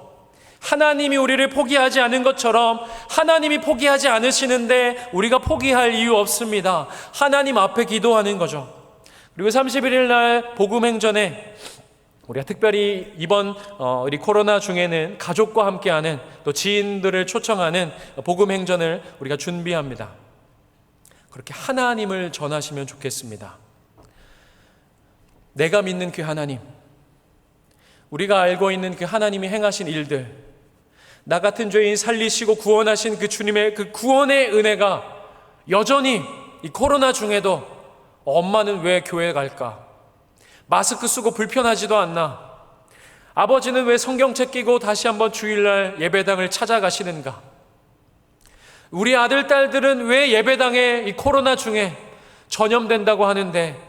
하나님이 우리를 포기하지 않은 것처럼 하나님이 포기하지 않으시는데 우리가 포기할 이유 없습니다. 하나님 앞에 기도하는 거죠. 그리고 31일 날 복음 행전에 우리가 특별히 이번 우리 코로나 중에는 가족과 함께하는, 또 지인들을 초청하는 복음 행전을 우리가 준비합니다. 그렇게 하나님을 전하시면 좋겠습니다. 내가 믿는 그 하나님, 우리가 알고 있는 그 하나님이 행하신 일들, 나 같은 죄인 살리시고 구원하신 그 주님의 그 구원의 은혜가 여전히 이 코로나 중에도 엄마는 왜 교회 갈까? 마스크 쓰고 불편하지도 않나? 아버지는 왜 성경책 끼고 다시 한번 주일날 예배당을 찾아가시는가? 우리 아들, 딸들은 왜 예배당에 이 코로나 중에 전염된다고 하는데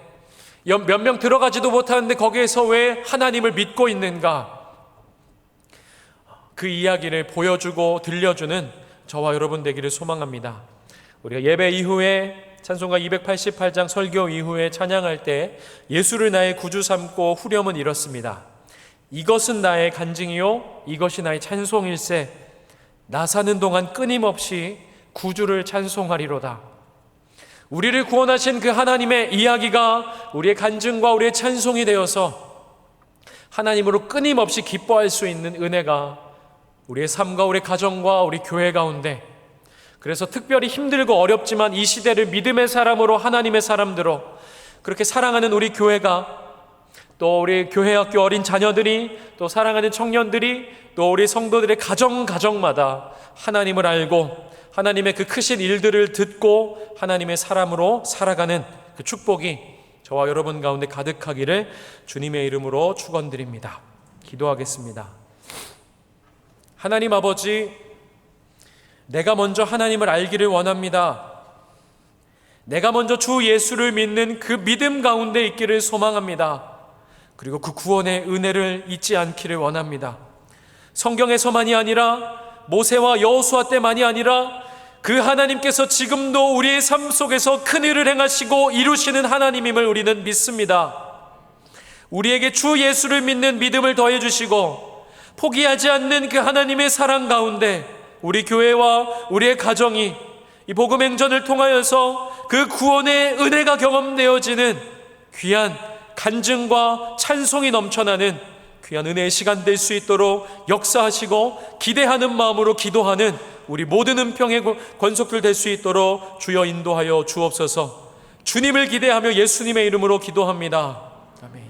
몇 명 들어가지도 못하는데 거기에서 왜 하나님을 믿고 있는가? 그 이야기를 보여주고 들려주는 저와 여러분 되기를 소망합니다. 우리가 예배 이후에 찬송가 288장 설교 이후에 찬양할 때 예수를 나의 구주 삼고 후렴은 이렇습니다. 이것은 나의 간증이요 이것이 나의 찬송일세. 나 사는 동안 끊임없이 구주를 찬송하리로다. 우리를 구원하신 그 하나님의 이야기가 우리의 간증과 우리의 찬송이 되어서 하나님으로 끊임없이 기뻐할 수 있는 은혜가 우리의 삶과 우리 가정과 우리 교회 가운데, 그래서 특별히 힘들고 어렵지만 이 시대를 믿음의 사람으로, 하나님의 사람들로 그렇게 사랑하는 우리 교회가, 또 우리 교회학교 어린 자녀들이, 또 사랑하는 청년들이, 또 우리 성도들의 가정마다 하나님을 알고 하나님의 그 크신 일들을 듣고 하나님의 사람으로 살아가는 그 축복이 저와 여러분 가운데 가득하기를 주님의 이름으로 축원드립니다. 기도하겠습니다. 하나님 아버지, 내가 먼저 하나님을 알기를 원합니다. 내가 먼저 주 예수를 믿는 그 믿음 가운데 있기를 소망합니다. 그리고 그 구원의 은혜를 잊지 않기를 원합니다. 성경에서만이 아니라 모세와 여호수아 때만이 아니라 그 하나님께서 지금도 우리의 삶 속에서 큰 일을 행하시고 이루시는 하나님임을 우리는 믿습니다. 우리에게 주 예수를 믿는 믿음을 더해 주시고 포기하지 않는 그 하나님의 사랑 가운데 우리 교회와 우리의 가정이 이 복음 행전을 통하여서 그 구원의 은혜가 경험되어지는 귀한 간증과 찬송이 넘쳐나는 귀한 은혜의 시간 될 수 있도록 역사하시고 기대하는 마음으로 기도하는 우리 모든 은평의 권속들 될 수 있도록 주여 인도하여 주옵소서. 주님을 기대하며 예수님의 이름으로 기도합니다. 아멘.